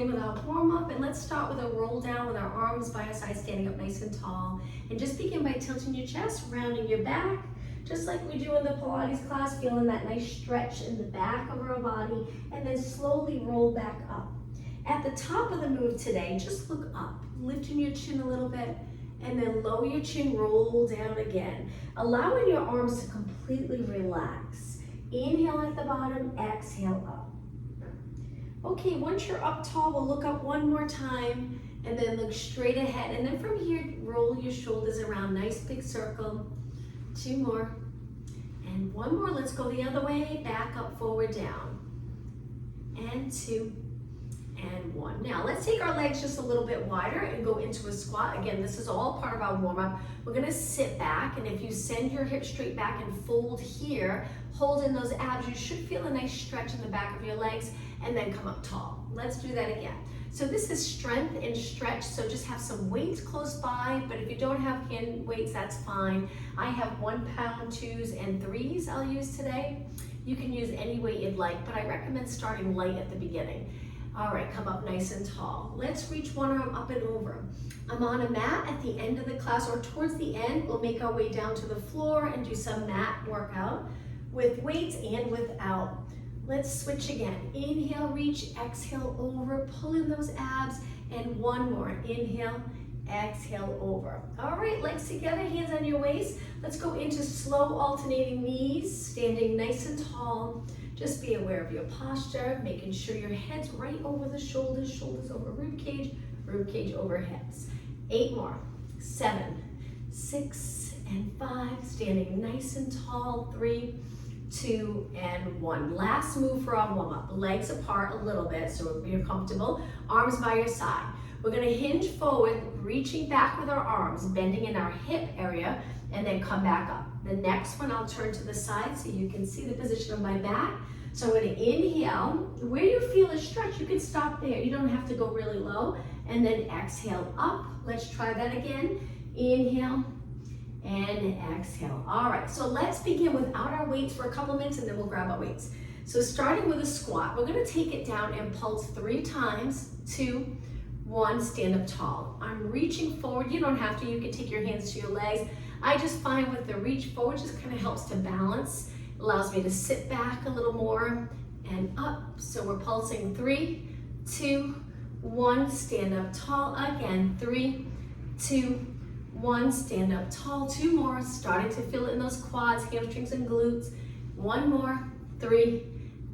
begin with our warm up, and let's start with a roll down with our arms by our side, standing up nice and tall. And just begin by tilting your chest, rounding your back, just like we do in the Pilates class, feeling that nice stretch in the back of our body, and then slowly roll back up. At the top of the move today, just look up, lifting your chin a little bit, and then lower your chin, roll down again. Allowing your arms to completely relax. Inhale at the bottom, exhale up. Okay, once you're up tall, we'll look up one more time and then look straight ahead. And then from here, roll your shoulders around, nice big circle. 2 more. And 1 more, let's go the other way, back up, forward, down. And 2, and 1. Now let's take our legs just a little bit wider and go into a squat. Again, this is all part of our warm up. We're gonna sit back, and if you send your hips straight back and fold here, hold in those abs, you should feel a nice stretch in the back of your legs, and then come up tall. Let's do that again. So this is strength and stretch, so just have some weights close by, but if you don't have hand weights, that's fine. I have 1 pound 2s and 3s I'll use today. You can use any weight you'd like, but I recommend starting light at the beginning. All right, come up nice and tall. Let's reach one arm up and over. I'm on a mat at the end of the class, or towards the end. We'll make our way down to the floor and do some mat workout with weights and without. Let's switch again. Inhale, reach, exhale, over, pull in those abs, and 1 more. Inhale, exhale, over. All right, legs together, hands on your waist. Let's go into slow alternating knees, standing nice and tall. Just be aware of your posture, making sure your head's right over the shoulders, shoulders over rib cage over hips. 8 more. 7, 6, and 5. Standing nice and tall. 3, 2, and 1. Last move for our warm up. Legs apart a little bit so you're comfortable. Arms by your side. We're gonna hinge forward, reaching back with our arms, bending in our hip area, and then come back up. The next one, I'll turn to the side so you can see the position of my back. So I'm gonna inhale. Where you feel a stretch, you can stop there. You don't have to go really low. And then exhale up. Let's try that again. Inhale and exhale. All right, so let's begin without our weights for a couple minutes, and then we'll grab our weights. So starting with a squat, we're gonna take it down and pulse 3 times. 2, 1, stand up tall. I'm reaching forward. You don't have to, you can take your hands to your legs. I just find with the reach forward, just kind of helps to balance. Allows me to sit back a little more and up. So we're pulsing 3, 2, 1, stand up tall again. 3, 2, 1, stand up tall. 2 more, starting to feel it in those quads, hamstrings, and glutes. 1 more. 3,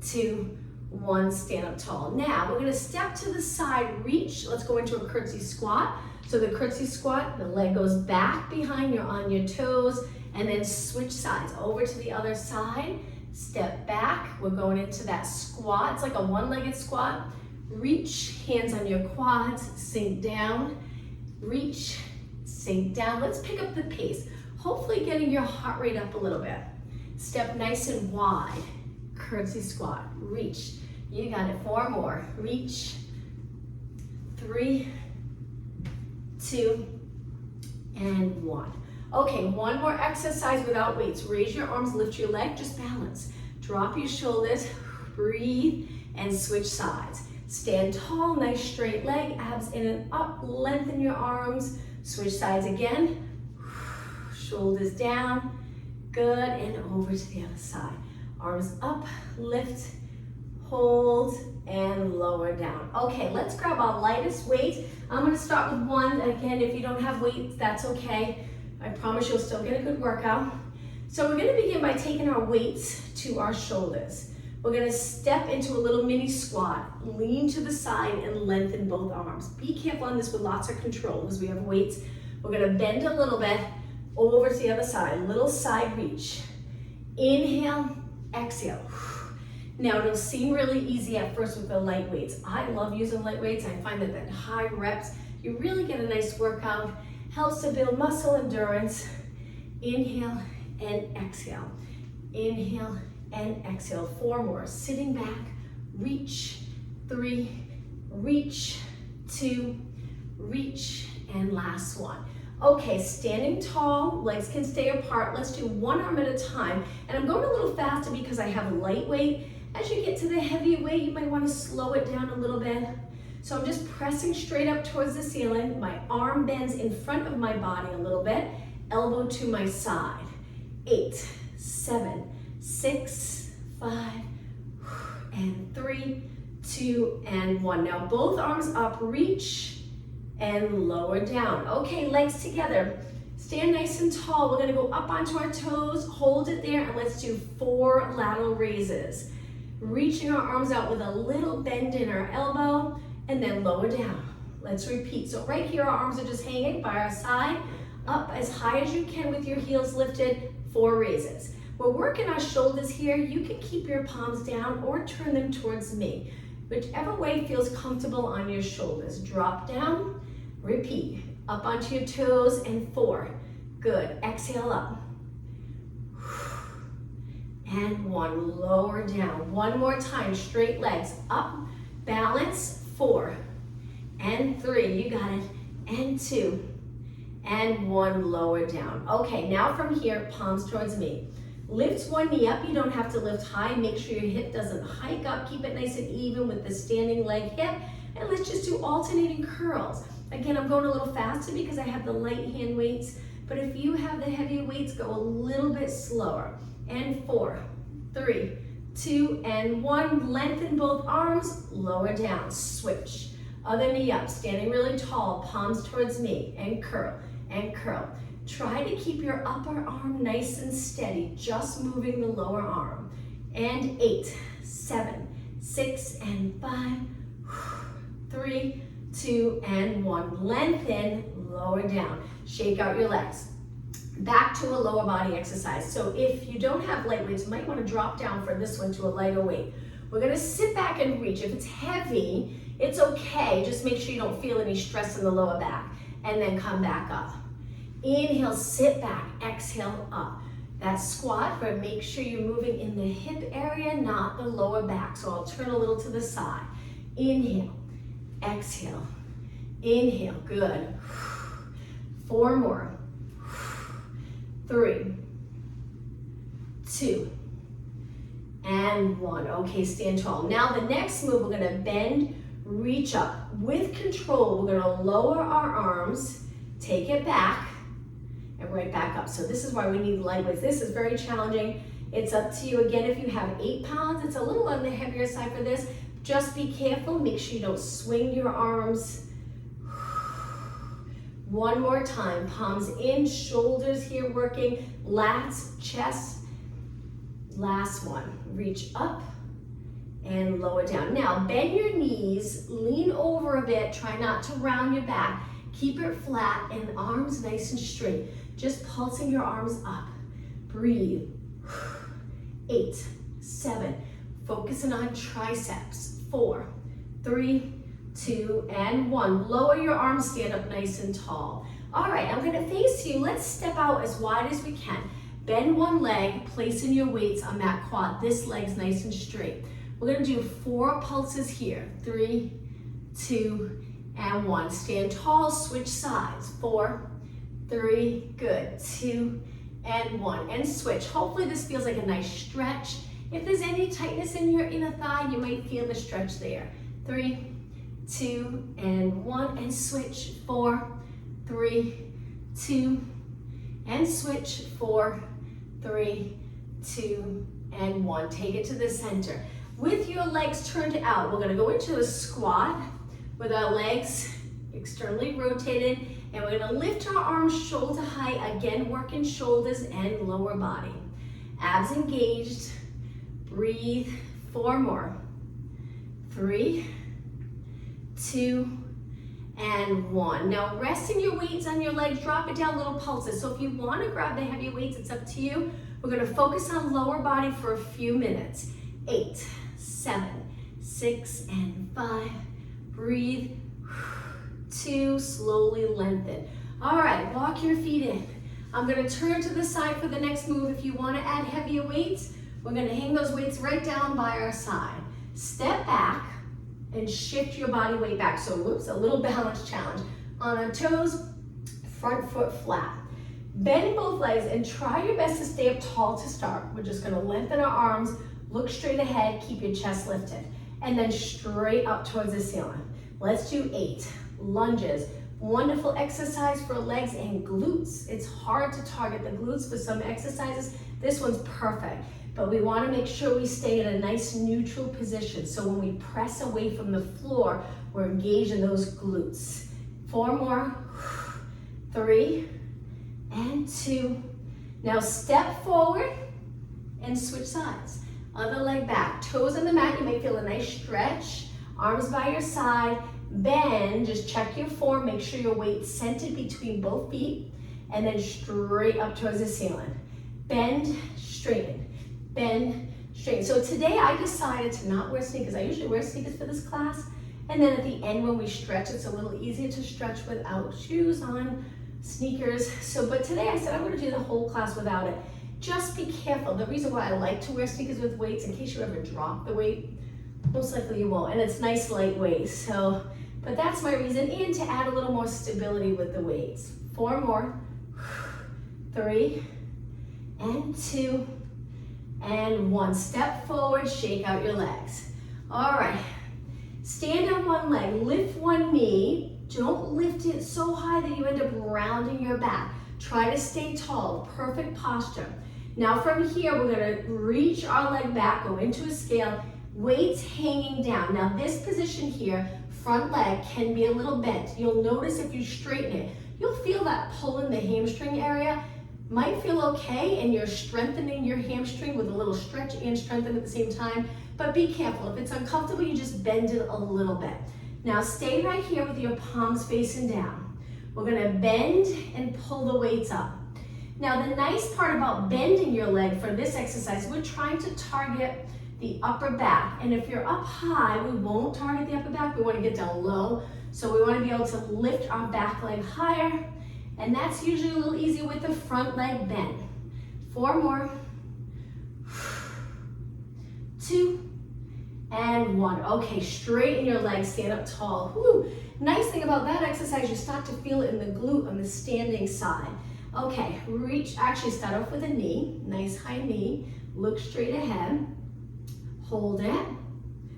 2, 1, stand up tall. Now we're gonna step to the side, reach. Let's go into a curtsy squat. So the curtsy squat, the leg goes back behind, you're on your toes, and then switch sides over to the other side. Step back, we're going into that squat. It's like a one-legged squat. Reach, hands on your quads, sink down. Reach, sink down. Let's pick up the pace. Hopefully getting your heart rate up a little bit. Step nice and wide. Curtsy squat, reach. You got it, 4 more. Reach, 3, 2, and 1. Okay, 1 more exercise without weights. Raise your arms, lift your leg, just balance. Drop your shoulders, breathe, and switch sides. Stand tall, nice straight leg, abs in and up, lengthen your arms. Switch sides again. Shoulders down, good, and over to the other side. Arms up, lift, hold, and lower down. Okay, let's grab our lightest weight. I'm gonna start with 1. Again, if you don't have weights, that's okay. I promise you'll still get a good workout. So we're gonna begin by taking our weights to our shoulders. We're gonna step into a little mini squat, lean to the side and lengthen both arms. Be careful on this with lots of control because we have weights. We're gonna bend a little bit over to the other side, little side reach. Inhale, exhale. Now it'll seem really easy at first with the light weights. I love using light weights. I find that at high reps, you really get a nice workout. Helps to build muscle endurance. Inhale and exhale. Inhale and exhale. 4 more. Sitting back, reach. 3, reach. 2, reach, and last 1. Okay, standing tall, legs can stay apart. Let's do 1 arm at a time. And I'm going a little faster because I have a light weight. As you get to the heavy weight, you might want to slow it down a little bit. So I'm just pressing straight up towards the ceiling. My arm bends in front of my body a little bit, elbow to my side. 8, 7, 6, 5, and 3, 2, and 1. Now both arms up, reach, and lower down. Okay, legs together. Stand nice and tall. We're gonna go up onto our toes, hold it there, and let's do 4 lateral raises. Reaching our arms out with a little bend in our elbow, and then lower down. Let's repeat. So right here, our arms are just hanging by our side, up as high as you can with your heels lifted, 4 raises. We're working our shoulders here. You can keep your palms down or turn them towards me. Whichever way feels comfortable on your shoulders. Drop down, repeat. Up onto your toes, and 4. Good. Exhale up. And 1. Lower down. One more time. Straight legs. Up. Balance. 4. And 3. You got it. And 2. And 1. Lower down. Okay, now from here, palms towards me. Lift one knee up. You don't have to lift high. Make sure your hip doesn't hike up. Keep it nice and even with the standing leg hip. And let's just do alternating curls. Again, I'm going a little faster because I have the light hand weights, but if you have the heavy weights, go a little bit slower. And 4, 3, 2, and 1. Lengthen both arms, lower down, switch. Other knee up, standing really tall, palms towards me, and curl, and curl. Try to keep your upper arm nice and steady, just moving the lower arm. And 8, 7, 6, and 5, 3, 2, and 1. Lengthen, lower down. Shake out your legs. Back to a lower body exercise. So if you don't have light weights, you might want to drop down for this one to a lighter weight. We're going to sit back and reach. If it's heavy, it's okay. Just make sure you don't feel any stress in the lower back. And then come back up. Inhale, sit back. Exhale, up. That squat, but make sure you're moving in the hip area, not the lower back. So I'll turn a little to the side. Inhale. Exhale, inhale, good. 4 more. 3, 2, and 1. Okay, stand tall. Now the next move, we're gonna bend, reach up. With control, we're gonna lower our arms, take it back, and right back up. So this is why we need light weights. This is very challenging. It's up to you. Again, if you have 8 pounds, it's a little on the heavier side for this. Just be careful, make sure you don't swing your arms. One more time, palms in, shoulders here working, lats, chest. Last one, reach up and lower down. Now bend your knees, lean over a bit, try not to round your back. Keep it flat and arms nice and straight. Just pulsing your arms up. Breathe. 8, 7, focusing on triceps. 4, 3, 2, and 1. Lower your arms, stand up nice and tall. All right, I'm gonna face you. Let's step out as wide as we can. Bend one leg, placing your weights on that quad. This leg's nice and straight. We're gonna do 4 pulses here. 3, 2, and 1. Stand tall, switch sides. 4, 3, good. 2, and 1. And switch. Hopefully this feels like a nice stretch. If there's any tightness in your inner thigh, you might feel the stretch there. 3, 2, and 1, and switch. 4, 3, 2, and switch. 4, 3, 2, and 1. Take it to the center. With your legs turned out, we're gonna go into a squat with our legs externally rotated, and we're gonna lift our arms shoulder height, again working shoulders and lower body. Abs engaged. Breathe. 4 more. 3, 2, and 1. Now resting your weights on your legs, drop it down, little pulses. So if you want to grab the heavy weights, it's up to you. We're going to focus on lower body for a few minutes. 8, 7, 6, and 5. Breathe. 2, slowly lengthen. All right, walk your feet in. I'm going to turn to the side for the next move. If you want to add heavier weights, we're going to hang those weights right down by our side. Step back and shift your body weight back. So whoops, a little balance challenge. On our toes, front foot flat. Bend both legs and try your best to stay up tall to start. We're just going to lengthen our arms, look straight ahead, keep your chest lifted, and then straight up towards the ceiling. Let's do 8 lunges. Wonderful exercise for legs and glutes. It's hard to target the glutes for some exercises. This one's perfect, but we want to make sure we stay in a nice neutral position. So when we press away from the floor, we're engaged in those glutes. 4 more, 3 and 2. Now step forward and switch sides. Other leg back, toes on the mat. You may feel a nice stretch. Arms by your side. Bend, just check your form, make sure your weight's centered between both feet, and then straight up towards the ceiling. Bend, straighten, bend, straighten. So today I decided to not wear sneakers. I usually wear sneakers for this class, and then at the end when we stretch, it's a little easier to stretch without shoes on, sneakers. But today I said I'm gonna do the whole class without it. Just be careful. The reason why I like to wear sneakers with weights, in case you ever drop the weight, most likely you won't, and it's nice lightweight. But that's my reason, and to add a little more stability with the weights. 4 more, 3 and 2 and 1. Step forward, shake out your legs. All right, stand on one leg, lift one knee. Don't lift it so high that you end up rounding your back. Try to stay tall, perfect posture. Now from here, we're gonna reach our leg back, go into a scale, weights hanging down. Now this position here, front leg can be a little bent. You'll notice if you straighten it, you'll feel that pull in the hamstring area. Might feel okay, and you're strengthening your hamstring with a little stretch and strengthen at the same time, but be careful. If it's uncomfortable, you just bend it a little bit. Now stay right here with your palms facing down. We're gonna bend and pull the weights up. Now the nice part about bending your leg for this exercise, we're trying to target the upper back. And if you're up high, we won't target the upper back. We want to get down low. So we want to be able to lift our back leg higher. And that's usually a little easier with the front leg bend. 4 more. 2 and 1. Okay, straighten your legs, stand up tall. Woo. Nice thing about that exercise, you start to feel it in the glute on the standing side. Okay, actually start off with a knee, nice high knee. Look straight ahead. Hold it,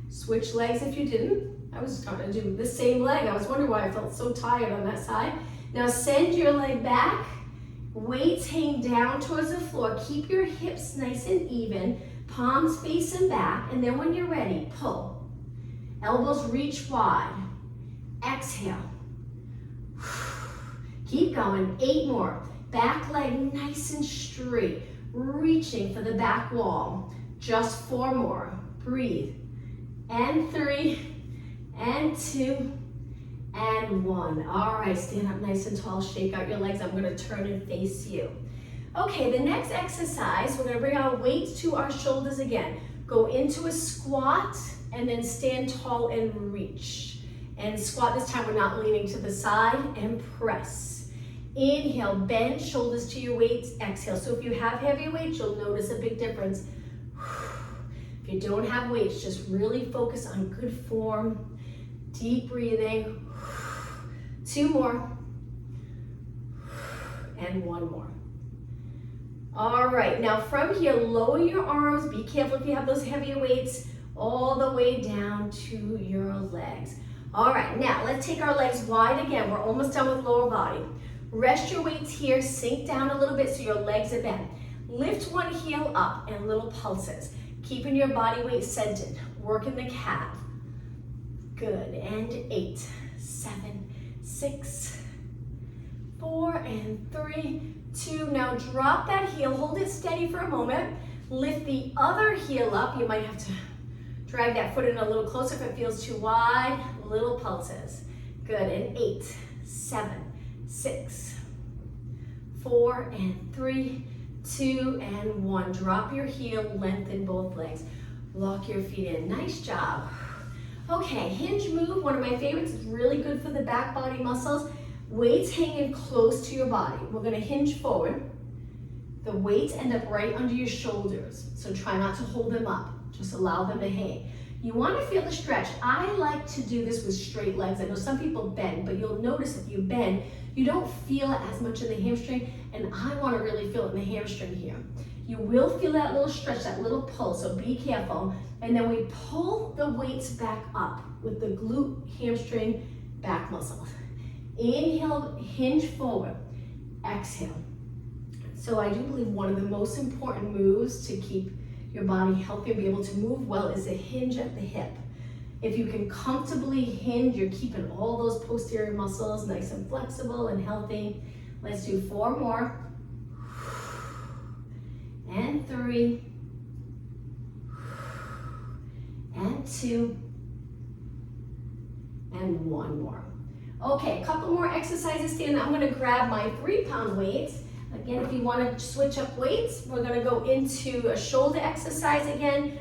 switch legs if you didn't. I was trying to do the same leg. I was wondering why I felt so tired on that side. Now send your leg back, weights hang down towards the floor. Keep your hips nice and even, palms facing back, and then when you're ready, pull. Elbows reach wide, exhale. Keep going, 8 more. Back leg nice and straight, reaching for the back wall. Just 4 more. Breathe. And 3, and 2, and 1. All right, stand up nice and tall, shake out your legs. I'm gonna turn and face you. Okay, the next exercise, we're gonna bring our weights to our shoulders again. Go into a squat, and then stand tall and reach. And squat, this time we're not leaning to the side, and press. Inhale, bend shoulders to your weights, exhale. So if you have heavy weights, you'll notice a big difference. If you don't have weights, just really focus on good form, deep breathing. 2 more, and 1 more. All right, now from here, lower your arms. Be careful if you have those heavier weights, all the way down to your legs. All right, now let's take our legs wide again. We're almost done with lower body. Rest your weights here, sink down a little bit so your legs are bent. Lift one heel up and little pulses. Keeping your body weight centered, working the calf. Good, and 8, 7, 6, 4, and 3, 2. Now drop that heel, hold it steady for a moment. Lift the other heel up. You might have to drag that foot in a little closer if it feels too wide. Little pulses. Good, and 8, 7, 6, 4, and 3, 2, and 1. Drop your heel, lengthen both legs. Lock your feet in. Nice job. Okay, hinge move, one of my favorites. It's really good for the back body muscles. Weights hanging close to your body. We're gonna hinge forward. The weights end up right under your shoulders, so try not to hold them up. Just allow them to hang. You want to feel the stretch. I like to do this with straight legs. I know some people bend, but you'll notice if you bend, you don't feel it as much in the hamstring, and I want to really feel it in the hamstring here. You will feel that little stretch, that little pull, so be careful. And then we pull the weights back up with the glute hamstring back muscles. Inhale, hinge forward. Exhale. So I do believe one of the most important moves to keep your body healthy and be able to move well is a hinge at the hip. If you can comfortably hinge, you're keeping all those posterior muscles nice and flexible and healthy. Let's do 4 more. And 3. And 2. And 1 more. Okay, a couple more exercises standing. I'm gonna grab my 3-pound weights. Again, if you wanna switch up weights, we're gonna go into a shoulder exercise again.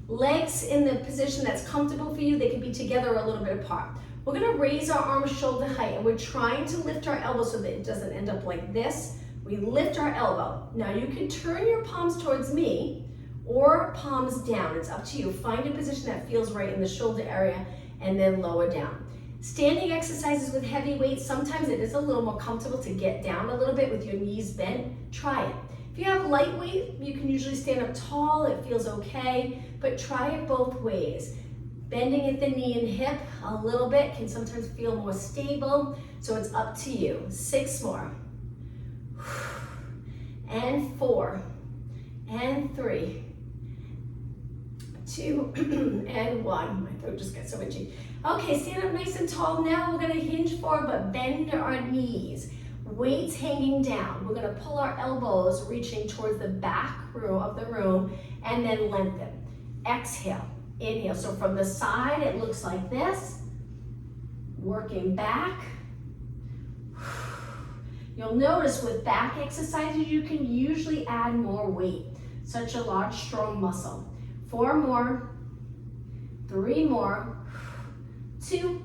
Legs in the position that's comfortable for you. They can be together or a little bit apart. We're gonna raise our arms shoulder height, and we're trying to lift our elbow so that it doesn't end up like this. We lift our elbow. Now you can turn your palms towards me or palms down. It's up to you. Find a position that feels right in the shoulder area and then lower down. Standing exercises with heavy weights, sometimes it is a little more comfortable to get down a little bit with your knees bent. Try it. If you have light weight, you can usually stand up tall. It feels okay, but try it both ways. Bending at the knee and hip a little bit can sometimes feel more stable, so it's up to you. 6 more. And 4. And 3. 2 and 1. My throat just got so itchy. Okay, stand up nice and tall. Now we're gonna hinge forward, but bend our knees. Weights hanging down. We're gonna pull our elbows, reaching towards the back row of the room, and then lengthen. Exhale, inhale. So from the side, it looks like this. Working back. You'll notice with back exercises, you can usually add more weight. Such a large, strong muscle. 4 more, 3 more, 2,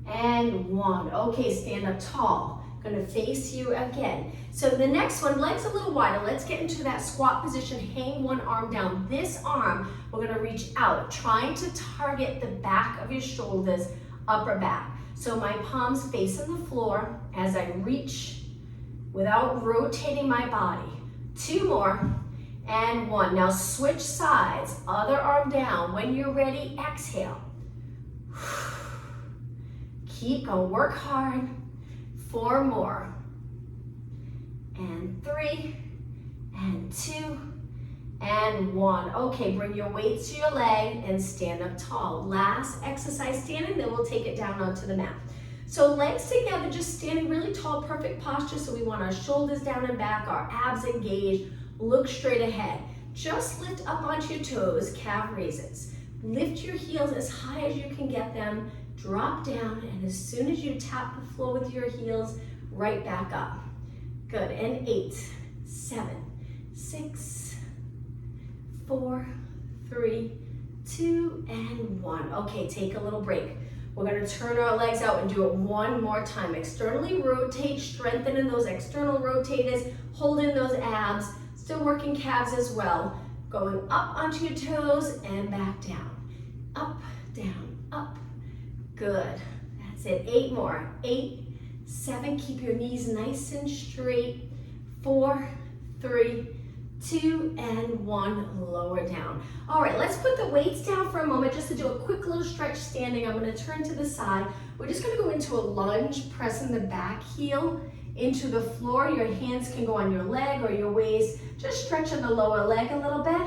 and 1. Okay, stand up tall. Gonna face you again. So the next one, legs a little wider. Let's get into that squat position. Hang one arm down. This arm, we're gonna reach out, trying to target the back of your shoulders, upper back. So my palms facing the floor as I reach without rotating my body. 2 more. And 1. Now switch sides, other arm down. When you're ready, exhale. Keep going, work hard. 4 more. And 3, and 2, and 1. Okay, bring your weights to your leg and stand up tall. Last exercise standing, then we'll take it down onto the mat. So legs together, just standing really tall, perfect posture. So we want our shoulders down and back, our abs engaged. Look straight ahead. Just lift up onto your toes, calf raises. Lift your heels as high as you can get them. Drop down, and as soon as you tap the floor with your heels, right back up. Good, and 8, 7, 6, 4, 3, 2, and 1. Okay, take a little break. We're gonna turn our legs out and do it one more time. Externally rotate, strengthening those external rotators, holding those abs. Still working calves as well. Going up onto your toes and back down. Up, down, up. Good. That's it. 8 more. 8, 7. Keep your knees nice and straight. 4, 3, 2, and 1. Lower down. All right, let's put the weights down for a moment just to do a quick little stretch standing. I'm going to turn to the side. We're just going to go into a lunge, pressing the back heel into the floor. Your hands can go on your leg or your waist. Just stretching the lower leg a little bit.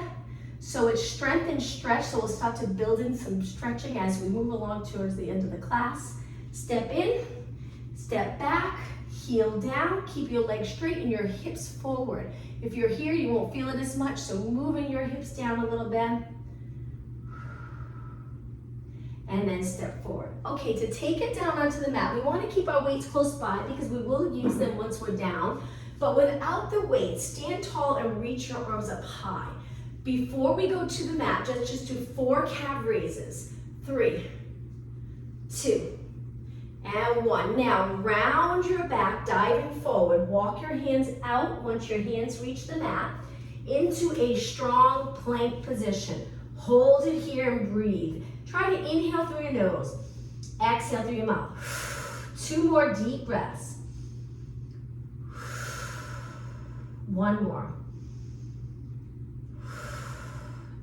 So it's strength and stretch. So we'll start to build in some stretching as we move along towards the end of the class. Step in, step back, heel down. Keep your legs straight and your hips forward. If you're here, you won't feel it as much. So moving your hips down a little bit. And then step forward. Okay, to take it down onto the mat, we want to keep our weights close by because we will use them once we're down. But without the weights, stand tall and reach your arms up high. Before we go to the mat, just do 4 calf raises. 3, 2, and 1. Now round your back, diving forward. Walk your hands out once your hands reach the mat into a strong plank position. Hold it here and breathe. Try to inhale through your nose. Exhale through your mouth. 2 more deep breaths. 1 more.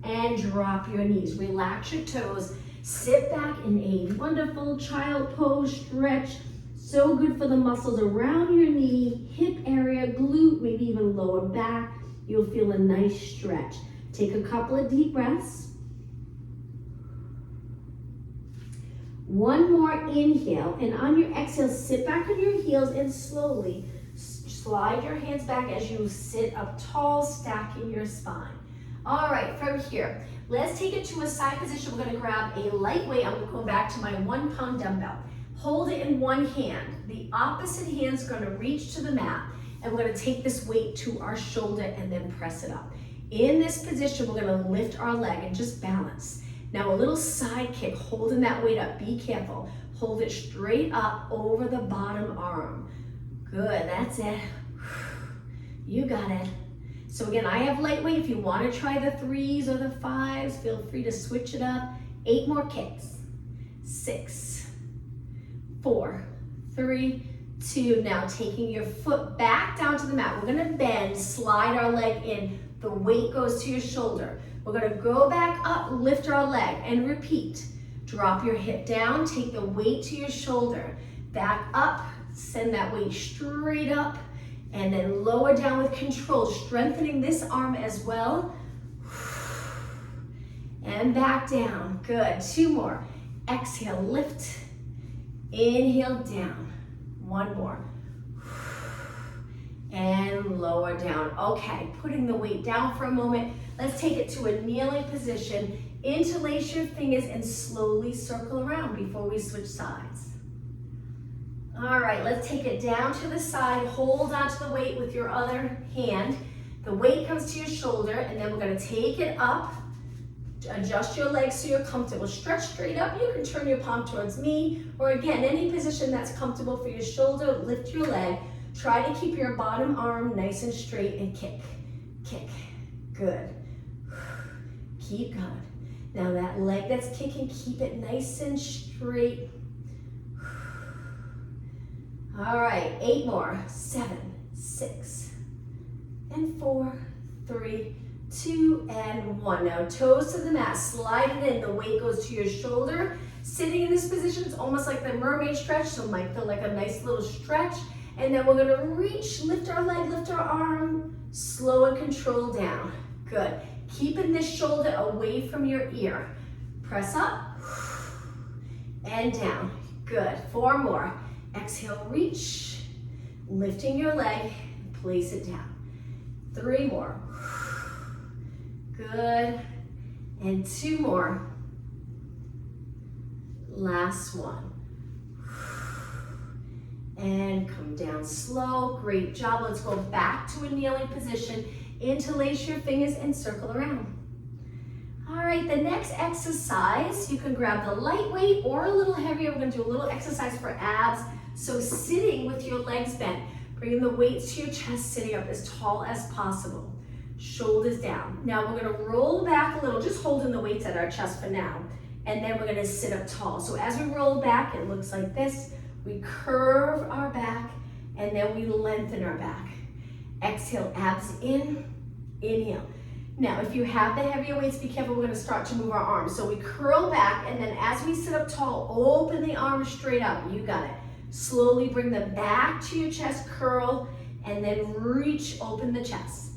And drop your knees. Relax your toes. Sit back in a wonderful child pose stretch. So good for the muscles around your knee, hip area, glute, maybe even lower back. You'll feel a nice stretch. Take a couple of deep breaths. 1 more inhale, and on your exhale, sit back on your heels and slowly slide your hands back as you sit up tall, stacking your spine. All right, from here, let's take it to a side position. We're gonna grab a lightweight. I'm going back to my 1 pound dumbbell. Hold it in one hand. The opposite hand's gonna reach to the mat, and we're gonna take this weight to our shoulder and then press it up. In this position, we're gonna lift our leg and just balance. Now a little side kick, holding that weight up. Be careful. Hold it straight up over the bottom arm. Good, that's it. You got it. So again, I have lightweight. If you want to try the 3s or the 5s, feel free to switch it up. 8 more kicks. 6, 4, 3, 2. Now taking your foot back down to the mat. We're gonna bend, slide our leg in. The weight goes to your shoulder. We're gonna go back up, lift our leg, and repeat. Drop your hip down, take the weight to your shoulder. Back up, send that weight straight up, and then lower down with control, strengthening this arm as well. And back down, good. 2 more. Exhale, lift. Inhale, down. 1 more. And lower down. Okay, putting the weight down for a moment. Let's take it to a kneeling position. Interlace your fingers and slowly circle around before we switch sides. All right, let's take it down to the side. Hold onto the weight with your other hand. The weight comes to your shoulder, and then we're gonna take it up. Adjust your legs so you're comfortable. Stretch straight up. You can turn your palm towards me, or again, any position that's comfortable for your shoulder. Lift your leg. Try to keep your bottom arm nice and straight and kick, kick. Good. Keep going. Now that leg that's kicking, keep it nice and straight. All right, 8 more. 7, 6, and 4, 3, 2, and 1. Now toes to the mat, slide it in. The weight goes to your shoulder. Sitting in this position, it's almost like the mermaid stretch, so it might feel like a nice little stretch. And then we're gonna reach, lift our leg, lift our arm, slow and control down. Good. Keeping this shoulder away from your ear. Press up and down. Good. 4 more. Exhale, reach, lifting your leg, place it down. 3 more. Good. And 2 more. Last one. And come down slow. Great job. Let's go back to a kneeling position. Interlace your fingers and circle around. All right, the next exercise, you can grab the lightweight or a little heavier. We're gonna do a little exercise for abs. So sitting with your legs bent, bringing the weights to your chest, sitting up as tall as possible. Shoulders down. Now we're gonna roll back a little, just holding the weights at our chest for now. And then we're gonna sit up tall. So as we roll back, it looks like this. We curve our back, and then we lengthen our back. Exhale, abs in, inhale. Now, if you have the heavier weights, be careful, we're gonna start to move our arms. So we curl back, and then as we sit up tall, open the arms straight up. You got it. Slowly bring them back to your chest, curl, and then reach, open the chest.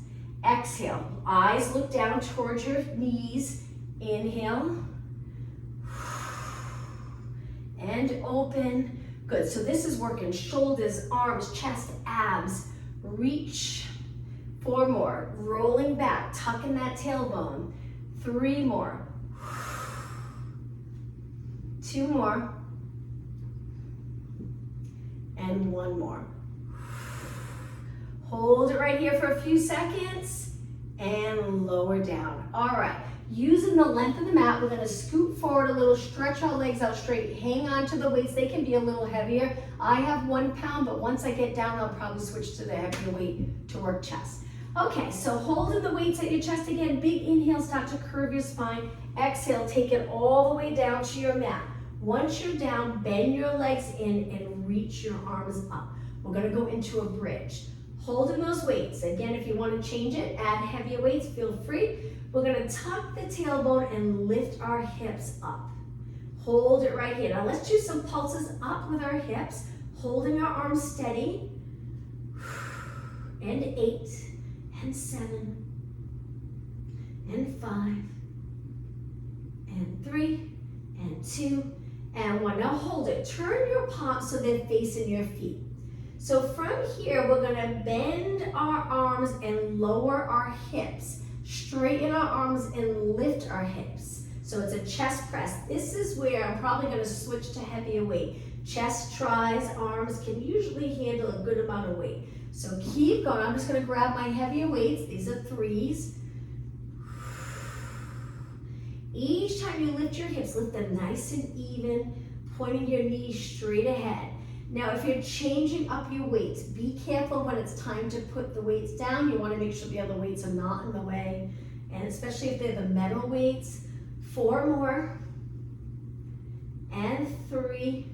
Exhale, eyes look down towards your knees. Inhale. And open. Good, so this is working shoulders, arms, chest, abs. Reach. 4 more. Rolling back, tucking that tailbone. 3 more. 2 more. And 1 more. Hold it right here for a few seconds and lower down. All right, using the length of the mat, we're gonna scoot forward a little, stretch our legs out straight, hang on to the weights. They can be a little heavier. I have 1 pound, but once I get down, I'll probably switch to the heavier weight to work chest. Okay, so holding the weights at your chest again, big inhale, start to curve your spine. Exhale, take it all the way down to your mat. Once you're down, bend your legs in and reach your arms up. We're gonna go into a bridge. Holding those weights. Again, if you wanna change it, add heavier weights, feel free. We're gonna tuck the tailbone and lift our hips up. Hold it right here. Now let's do some pulses up with our hips, holding our arms steady. And 8, and 7, and 5, and 3, and 2, and 1. Now hold it. Turn your palms so they're facing your feet. So from here, we're gonna bend our arms and lower our hips. Straighten our arms and lift our hips. So it's a chest press. This is where I'm probably gonna switch to heavier weight. Chest, tries, arms can usually handle a good amount of weight. So keep going. I'm just gonna grab my heavier weights. These are 3s. Each time you lift your hips, lift them nice and even, pointing your knees straight ahead. Now, if you're changing up your weights, be careful when it's time to put the weights down. You wanna make sure the other weights are not in the way, and especially if they're the metal weights. 4 more, and 3,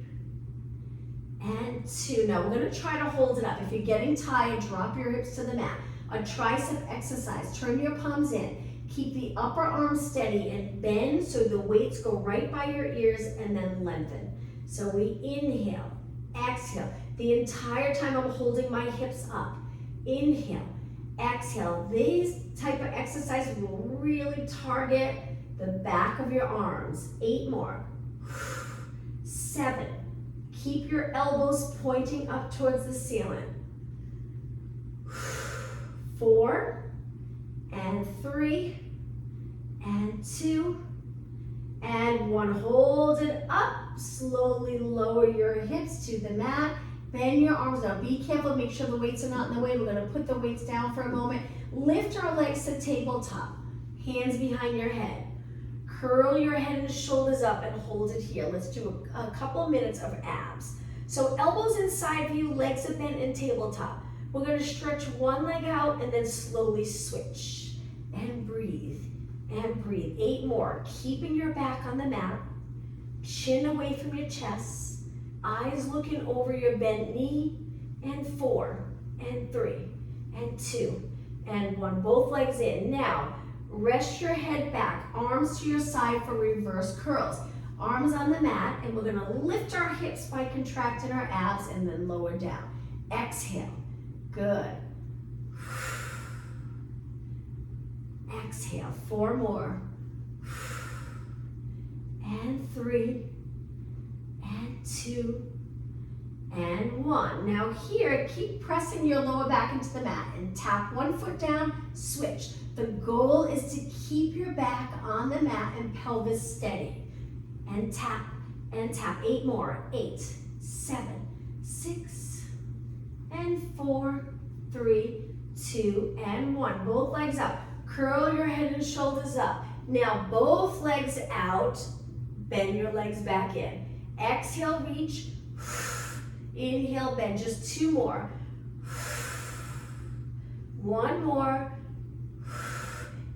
and 2. Now we're gonna try to hold it up. If you're getting tired, drop your hips to the mat. A tricep exercise. Turn your palms in. Keep the upper arm steady and bend so the weights go right by your ears and then lengthen. So we inhale, exhale. The entire time I'm holding my hips up. Inhale, exhale. These type of exercises will really target the back of your arms. 8 more. 7. Keep your elbows pointing up towards the ceiling. 4, and 3, and 2, and 1. Hold it up. Slowly lower your hips to the mat. Bend your arms down. Be careful, make sure the weights are not in the way. We're gonna put the weights down for a moment. Lift our legs to tabletop. Hands behind your head. Curl your head and shoulders up and hold it here. Let's do a couple minutes of abs. So elbows inside of you, legs are bent in tabletop. We're gonna stretch one leg out and then slowly switch. And breathe, and breathe. 8 more, keeping your back on the mat. Chin away from your chest. Eyes looking over your bent knee. And 4, and 3, and 2, and 1. Both legs in. Now, rest your head back, arms to your side for reverse curls. Arms on the mat, and we're gonna lift our hips by contracting our abs and then lower down. Exhale, good. Exhale, 4 more. And 3, and 2, and 1. Now here, keep pressing your lower back into the mat and tap one foot down, switch. The goal is to keep your back on the mat and pelvis steady. And tap, and tap. 8 more. 8, 7, 6, and 4, 3, 2, and 1. Both legs up. Curl your head and shoulders up. Now both legs out. Bend your legs back in. Exhale, reach. Inhale, bend. Just 2 more. 1 more.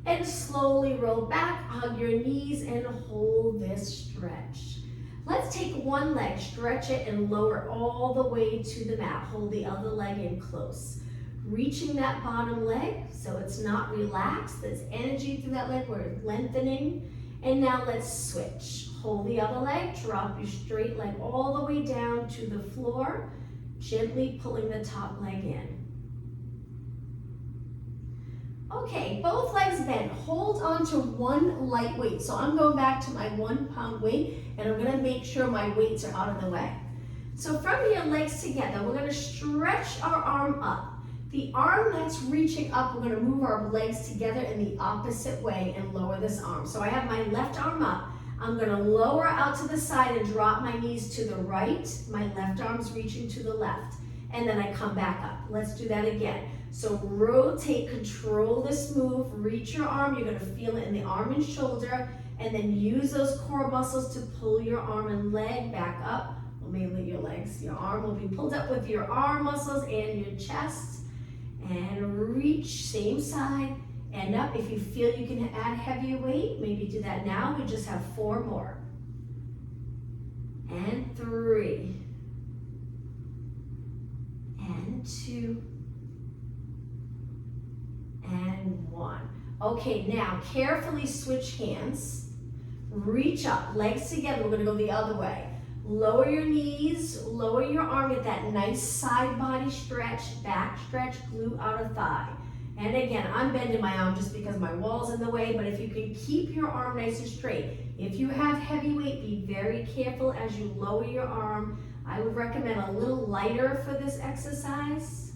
And slowly roll back, hug your knees, and hold this stretch. Let's take one leg, stretch it, and lower all the way to the mat. Hold the other leg in close. Reaching that bottom leg so it's not relaxed. There's energy through that leg. We're lengthening. And now let's switch. Hold the other leg, drop your straight leg all the way down to the floor, gently pulling the top leg in. Okay, both legs bent. Hold on to one light weight. So I'm going back to my 1 pound weight, and I'm gonna make sure my weights are out of the way. So from here, legs together, we're gonna stretch our arm up. The arm that's reaching up, we're gonna move our legs together in the opposite way and lower this arm. So I have my left arm up. I'm gonna lower out to the side and drop my knees to the right. My left arm's reaching to the left. And then I come back up. Let's do that again. So rotate, control this move, reach your arm. You're gonna feel it in the arm and shoulder, and then use those core muscles to pull your arm and leg back up. Well, mainly your legs. Your arm will be pulled up with your arm muscles and your chest. and reach, same side, and up. If you feel you can add heavier weight, maybe do that now. We just have 4 more. And 3. And 2. And 1. Okay, now carefully switch hands. Reach up, legs together. We're gonna go the other way. Lower your knees, lower your arm, get that nice side body stretch, back stretch, glute outer thigh. And again, I'm bending my arm just because my wall's in the way, but if you can keep your arm nice and straight. If you have heavy weight, be very careful as you lower your arm. I would recommend a little lighter for this exercise.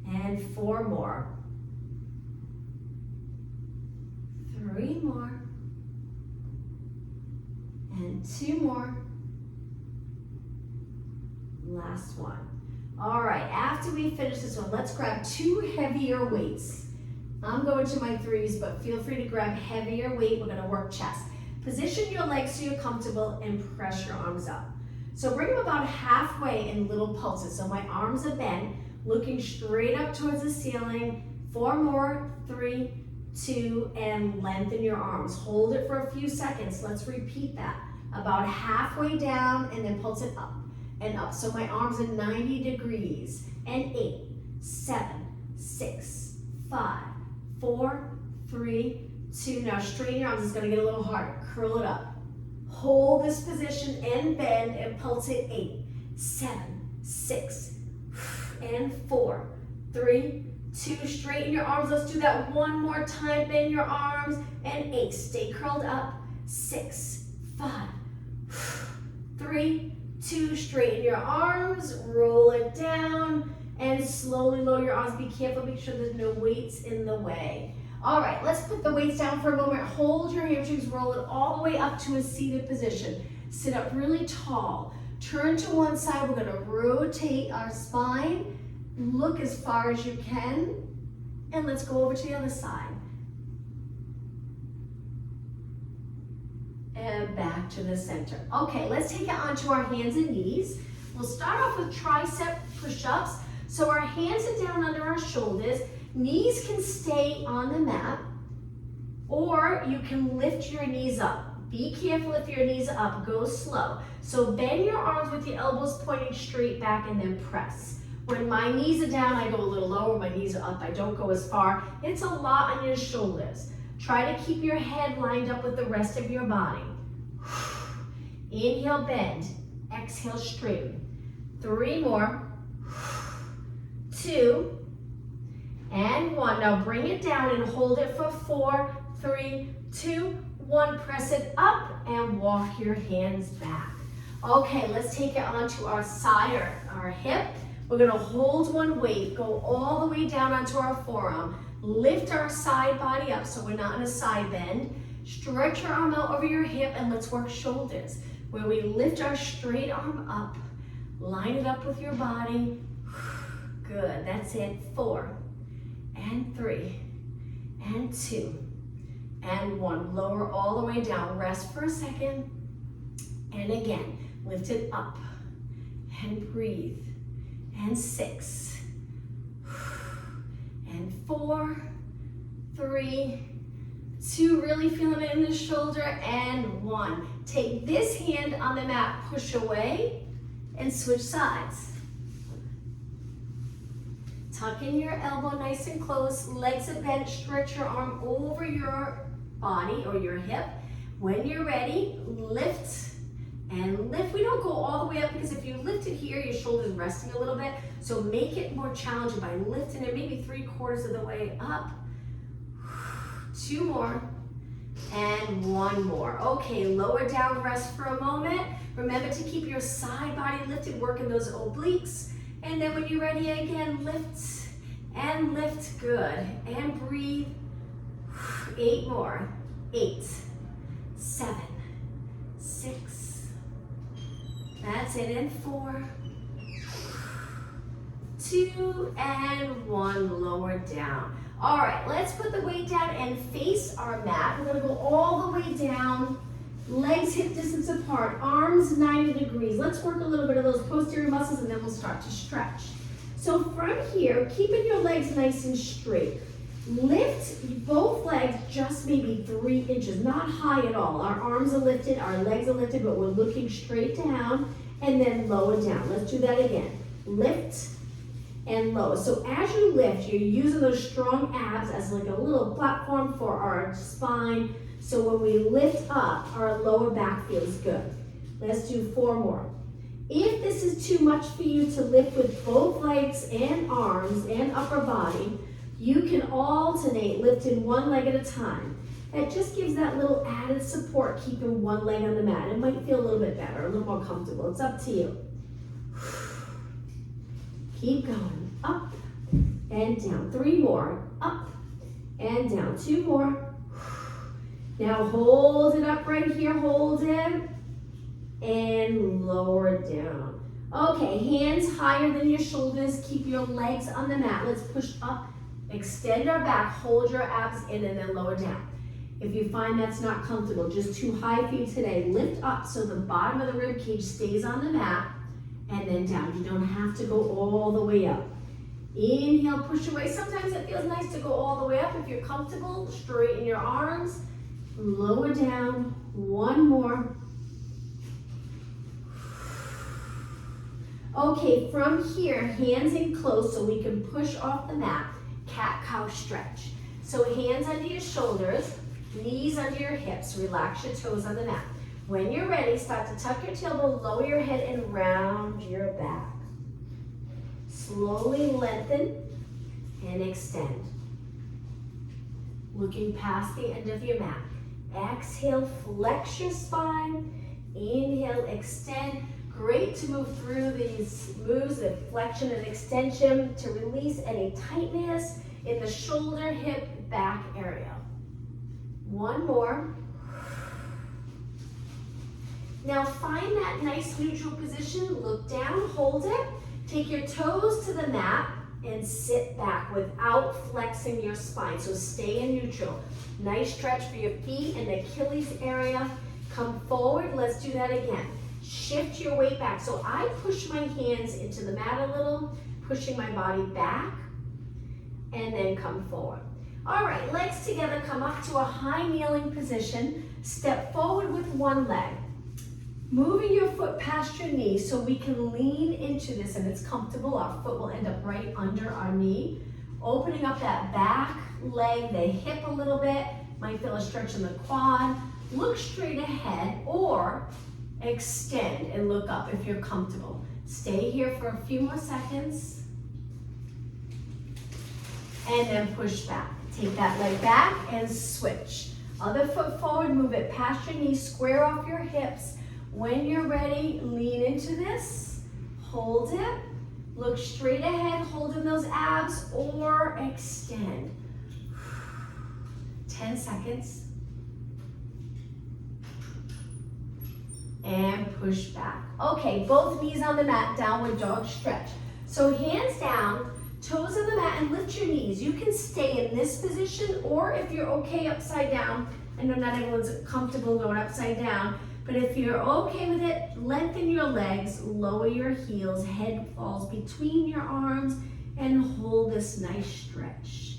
And 4 more. 3 more. And 2 more. Last one. All right, after we finish this one, let's grab 2 heavier weights. I'm going to my 3s, but feel free to grab heavier weight. We're gonna work chest. Position your legs so you're comfortable and press your arms up. So bring them about halfway in little pulses. So my arms are bent, looking straight up towards the ceiling. 4 more, 3, 2, and lengthen your arms. Hold it for a few seconds. Let's repeat that. About halfway down and then pulse it up and up. So my arms are 90 degrees. And 8, 7, 6, 5, 4, 3, 2. Now straighten your arms. It's gonna get a little harder. Curl it up. Hold this position and bend and pulse it. 8, 7, 6, and 4, 3, 2. Straighten your arms. Let's do that one more time. Bend your arms. And 8. Stay curled up. 6, 5, 3, 2. Straighten your arms. Roll it down. And slowly lower your arms. Be careful. Make sure there's no weights in the way. All right, let's put the weights down for a moment. Hold your hamstrings. Roll it all the way up to a seated position. Sit up really tall. Turn to one side. We're going to rotate our spine. Look as far as you can. And let's go over to the other side. And back to the center. Okay, let's take it onto our hands and knees. We'll start off with tricep push-ups. So our hands are down under our shoulders. Knees can stay on the mat, or you can lift your knees up. Be careful if your knees are up, go slow. So bend your arms with your elbows pointing straight back and then press. When my knees are down, I go a little lower. My knees are up, I don't go as far. It's a lot on your shoulders. Try to keep your head lined up with the rest of your body. Inhale, bend. Exhale, straighten. 3 more. 2. And 1. Now bring it down and hold it for 4, 3, 2, 1. Press it up and walk your hands back. Okay, let's take it onto our side or our hip. We're gonna hold one weight, go all the way down onto our forearm. Lift our side body up so we're not in a side bend. Stretch your arm out over your hip and let's work shoulders. Where we lift our straight arm up, line it up with your body. Good, that's it. 4, and 3, and 2, and 1. Lower all the way down. Rest for a second. And again, lift it up and breathe. And 6, and 4, 3, 2, really feeling it in the shoulder, and 1. Take this hand on the mat, push away, and switch sides. Tuck in your elbow nice and close, legs are bent, stretch your arm over your body or your hip. When you're ready, lift and lift. We don't go all the way up because if you lift it here, your shoulder's resting a little bit. So make it more challenging by lifting it maybe 3/4 of the way up. 2 more and 1 more. Okay, lower down, rest for a moment. Remember to keep your side body lifted, working those obliques. And then when you're ready again, lift and lift. Good. And breathe. 8 more. 8, 7, 6. That's it. And 4, 2, and 1. Lower down. All right, let's put the weight down and face our mat. We're gonna go all the way down. Legs hip distance apart, arms 90 degrees. Let's work a little bit of those posterior muscles and then we'll start to stretch. So from here, keeping your legs nice and straight. Lift both legs just maybe 3 inches, not high at all. Our arms are lifted, our legs are lifted, but we're looking straight down and then lower down. Let's do that again. Lift and lower. So as you lift, you're using those strong abs as like a little platform for our spine. So when we lift up, our lower back feels good. Let's do 4 more. If this is too much for you to lift with both legs and arms and upper body, you can alternate lifting one leg at a time. That just gives that little added support, keeping one leg on the mat. It might feel a little bit better, a little more comfortable. It's up to you. Keep going, up and down. 3 more, up and down. 2 more. Now hold it up right here, hold it, and lower it down. Okay, hands higher than your shoulders. Keep your legs on the mat. Let's push up, extend our back, hold your abs in, and then lower down. If you find that's not comfortable, just too high for you today, lift up so the bottom of the rib cage stays on the mat, and then down. You don't have to go all the way up. Inhale, push away. Sometimes it feels nice to go all the way up. If you're comfortable, straighten your arms, lower down. 1 more. Okay, from here, hands in close so we can push off the mat. Cat-cow stretch. So hands under your shoulders, knees under your hips. Relax your toes on the mat. When you're ready, start to tuck your tailbone, lower your head, and round your back. Slowly lengthen and extend. Looking past the end of your mat. Exhale, flex your spine. Inhale, extend. Great to move through these moves, the flexion and extension, to release any tightness in the shoulder, hip, back area. 1 more. Now find that nice neutral position. Look down, hold it. Take your toes to the mat and sit back without flexing your spine. So stay in neutral. Nice stretch for your feet and the Achilles area. Come forward. Let's do that again. Shift your weight back. So I push my hands into the mat a little, pushing my body back, and then come forward. All right, legs together, come up to a high kneeling position. Step forward with one leg. Moving your foot past your knee so we can lean into this and it's comfortable. Our foot will end up right under our knee. Opening up that back leg, the hip a little bit. Might feel a stretch in the quad. Look straight ahead or extend and look up if you're comfortable. Stay here for a few more seconds. And then push back. Take that leg back and switch. Other foot forward, move it past your knee, square off your hips. When you're ready, lean into this, hold it, look straight ahead, holding those abs, or extend. 10 seconds. And push back. Okay, both knees on the mat, downward dog stretch. So hands down, toes on the mat, and lift your knees. You can stay in this position, or if you're okay upside down, I know not everyone's comfortable going upside down, but if you're okay with it, lengthen your legs, lower your heels, head falls between your arms, and hold this nice stretch.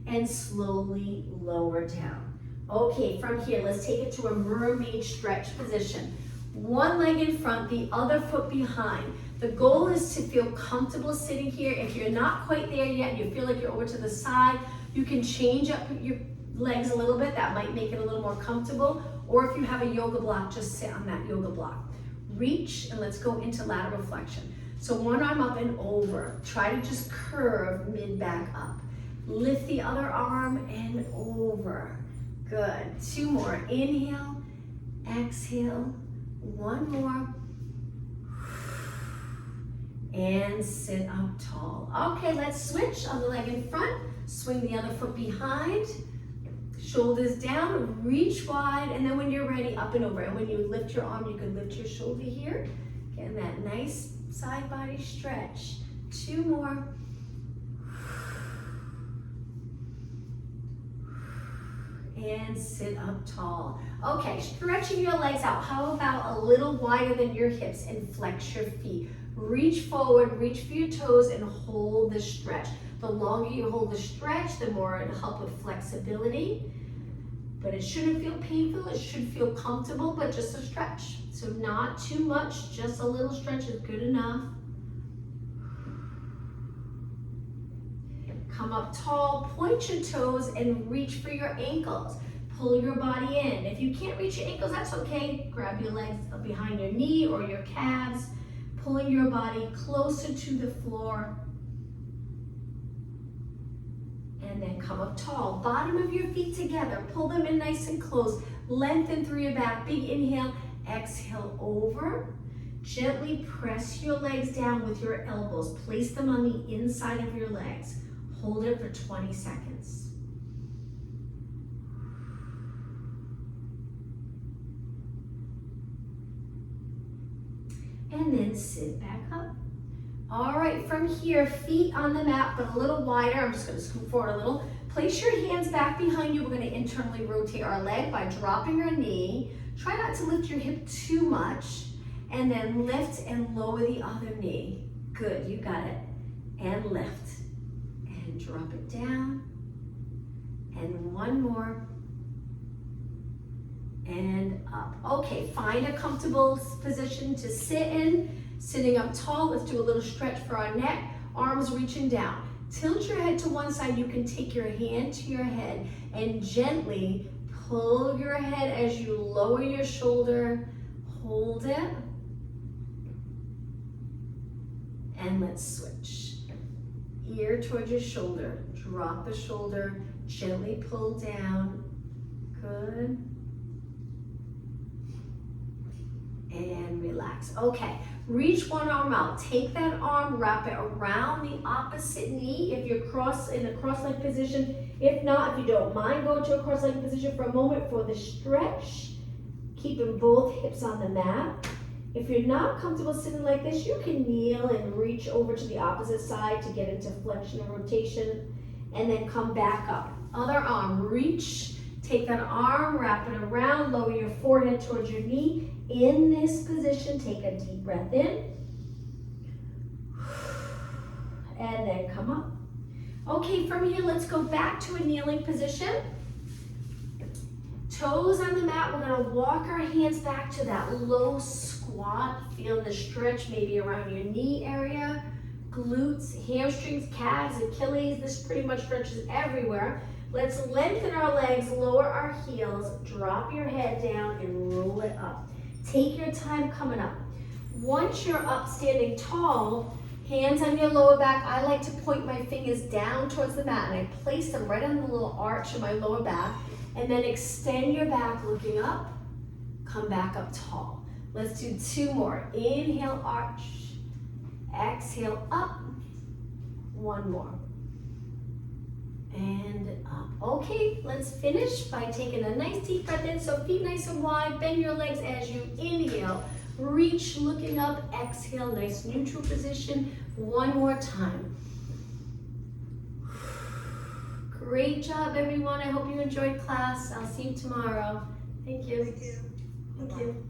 And slowly lower down. Okay, from here, let's take it to a mermaid stretch position. One leg in front, the other foot behind. The goal is to feel comfortable sitting here. If you're not quite there yet, you feel like you're over to the side, you can change up your legs a little bit. That might make it a little more comfortable. Or if you have a yoga block, just sit on that yoga block. Reach and let's go into lateral flexion. So one arm up and over. Try to just curve mid-back up. Lift the other arm and over. Good. 2 more. Inhale, exhale. 1 more. And sit up tall. Okay, let's switch on the leg in front. Swing the other foot behind. Shoulders down, reach wide, and then when you're ready, up and over. And when you lift your arm, you can lift your shoulder here. Getting that nice side body stretch. 2 more. and sit up tall. Okay, stretching your legs out. How about a little wider than your hips and flex your feet? Reach forward, reach for your toes and hold the stretch. The longer you hold the stretch, the more it'll help with flexibility. But it shouldn't feel painful, it should feel comfortable, but just a stretch. So not too much, just a little stretch is good enough. Come up tall, point your toes and reach for your ankles. Pull your body in. If you can't reach your ankles, that's okay. Grab your legs behind your knee or your calves, pulling your body closer to the floor. And then come up tall. Bottom of your feet together. Pull them in nice and close. Lengthen through your back. Big inhale, exhale over. Gently press your legs down with your elbows. Place them on the inside of your legs. Hold it for 20 seconds. And then sit back up. All right, from here, feet on the mat, but a little wider. I'm just gonna scoot forward a little. Place your hands back behind you. We're gonna internally rotate our leg by dropping our knee. Try not to lift your hip too much. And then lift and lower the other knee. Good, you got it. And lift. And drop it down. And one more. And up. Okay, find a comfortable position to sit in. Sitting up tall, let's do a little stretch for our neck. Arms reaching down. Tilt your head to one side. You can take your hand to your head and gently pull your head as you lower your shoulder. Hold it. And let's switch. Ear towards your shoulder. Drop the shoulder. Gently pull down. Good. And relax. Okay, reach one arm out. Take that arm, wrap it around the opposite knee if you're in a cross-legged position. If not, if you don't mind, go to a cross-legged position for a moment for the stretch. Keeping both hips on the mat. If you're not comfortable sitting like this, you can kneel and reach over to the opposite side to get into flexion and rotation, and then come back up. Other arm, reach. Take that arm, wrap it around, lower your forehead towards your knee. In this position, take a deep breath in. And then come up. Okay, from here, let's go back to a kneeling position. Toes on the mat, we're gonna walk our hands back to that low squat. Feel the stretch maybe around your knee area, glutes, hamstrings, calves, Achilles. This pretty much stretches everywhere. Let's lengthen our legs, lower our heels, drop your head down and roll it up. Take your time coming up. Once you're up standing tall, hands on your lower back. I like to point my fingers down towards the mat and I place them right on the little arch of my lower back, and then extend your back looking up, come back up tall. Let's do two more. Inhale, arch, exhale, up, one more. And up. Okay, let's finish by taking a nice deep breath in. So feet nice and wide, bend your legs as you inhale. Reach, looking up, exhale, nice neutral position. One more time. Great job, everyone. I hope you enjoyed class. I'll see you tomorrow. Thank you. Thank you. Thank you.